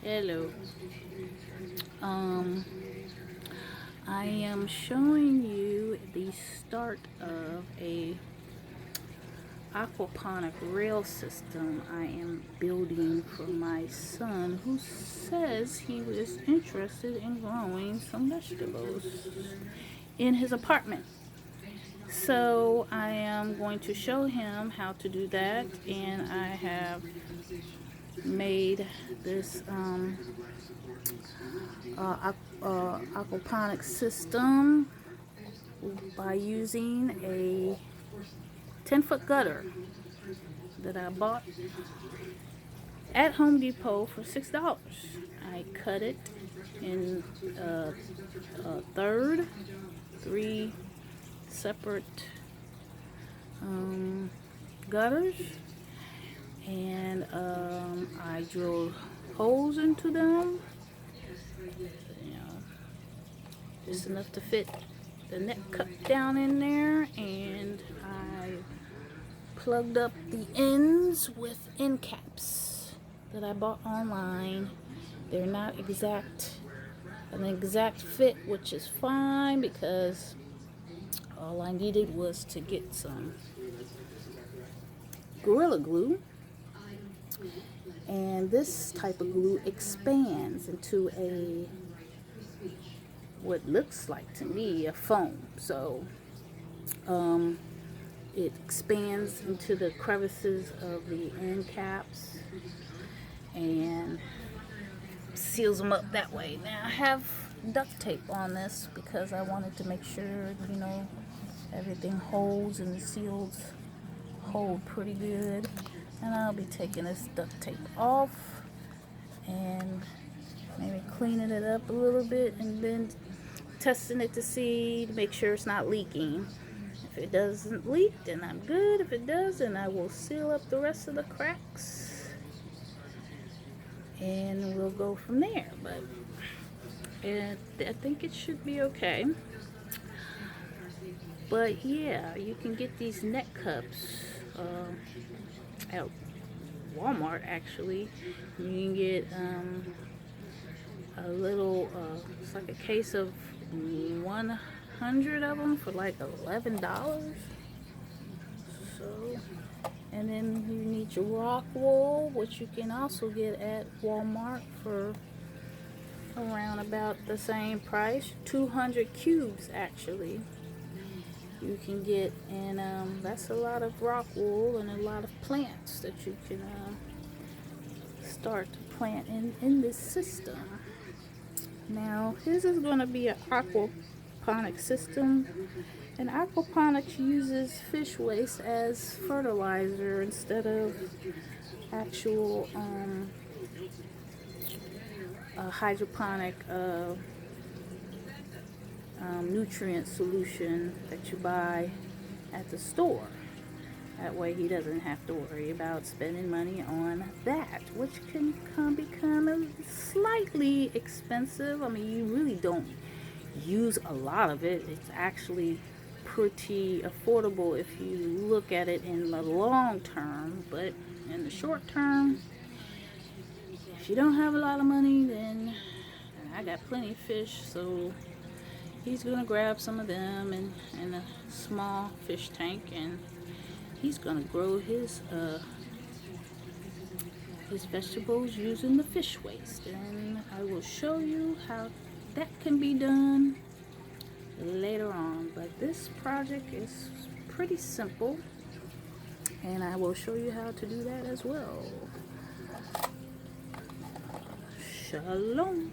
Hello. I am showing you the start of a aquaponic rail system I am building for my son, who says he was interested in growing some vegetables in his apartment. So I am going to show him how to do that, and I have made this aquaponic system by using a 10-foot gutter that I bought at Home Depot for $6. I cut it in three separate gutters, and I drilled holes into them, just enough to fit the net cup down in there, and I plugged up the ends with end caps that I bought online. They're not an exact fit, which is fine, because all I needed was to get some Gorilla Glue, and this type of glue expands into what looks like to me a foam. So it expands into the crevices of the end caps and seals them up that way. Now I have duct tape on this because I wanted to make sure, everything holds and the seals hold pretty good. And I'll be taking this duct tape off and maybe cleaning it up a little bit, and then testing it to make sure it's not leaking. If it doesn't leak, then I'm good. If it does, then I will seal up the rest of the cracks, and we'll go from there. But I think it should be okay. But yeah, you can get these net cups at Walmart. Actually, you can get a little it's like a case of 100 of them for like $11. So, and then you need your rock wool, which you can also get at Walmart for around about the same price. 200 cubes actually you can get, and that's a lot of rock wool and a lot of plants that you can start to plant in this system. Now, his is going to be an aquaponic system, and aquaponics uses fish waste as fertilizer instead of actual hydroponic nutrient solution that you buy at the store. That way he doesn't have to worry about spending money on that, which can be kind of slightly expensive. I mean, you really don't use a lot of it. It's actually pretty affordable if you look at it in the long term, but in the short term, if you don't have a lot of money, then I got plenty of fish, so he's gonna grab some of them in a small fish tank, and he's gonna grow his vegetables using the fish waste. And I will show you how that can be done later on. But this project is pretty simple, and I will show you how to do that as well. Shalom.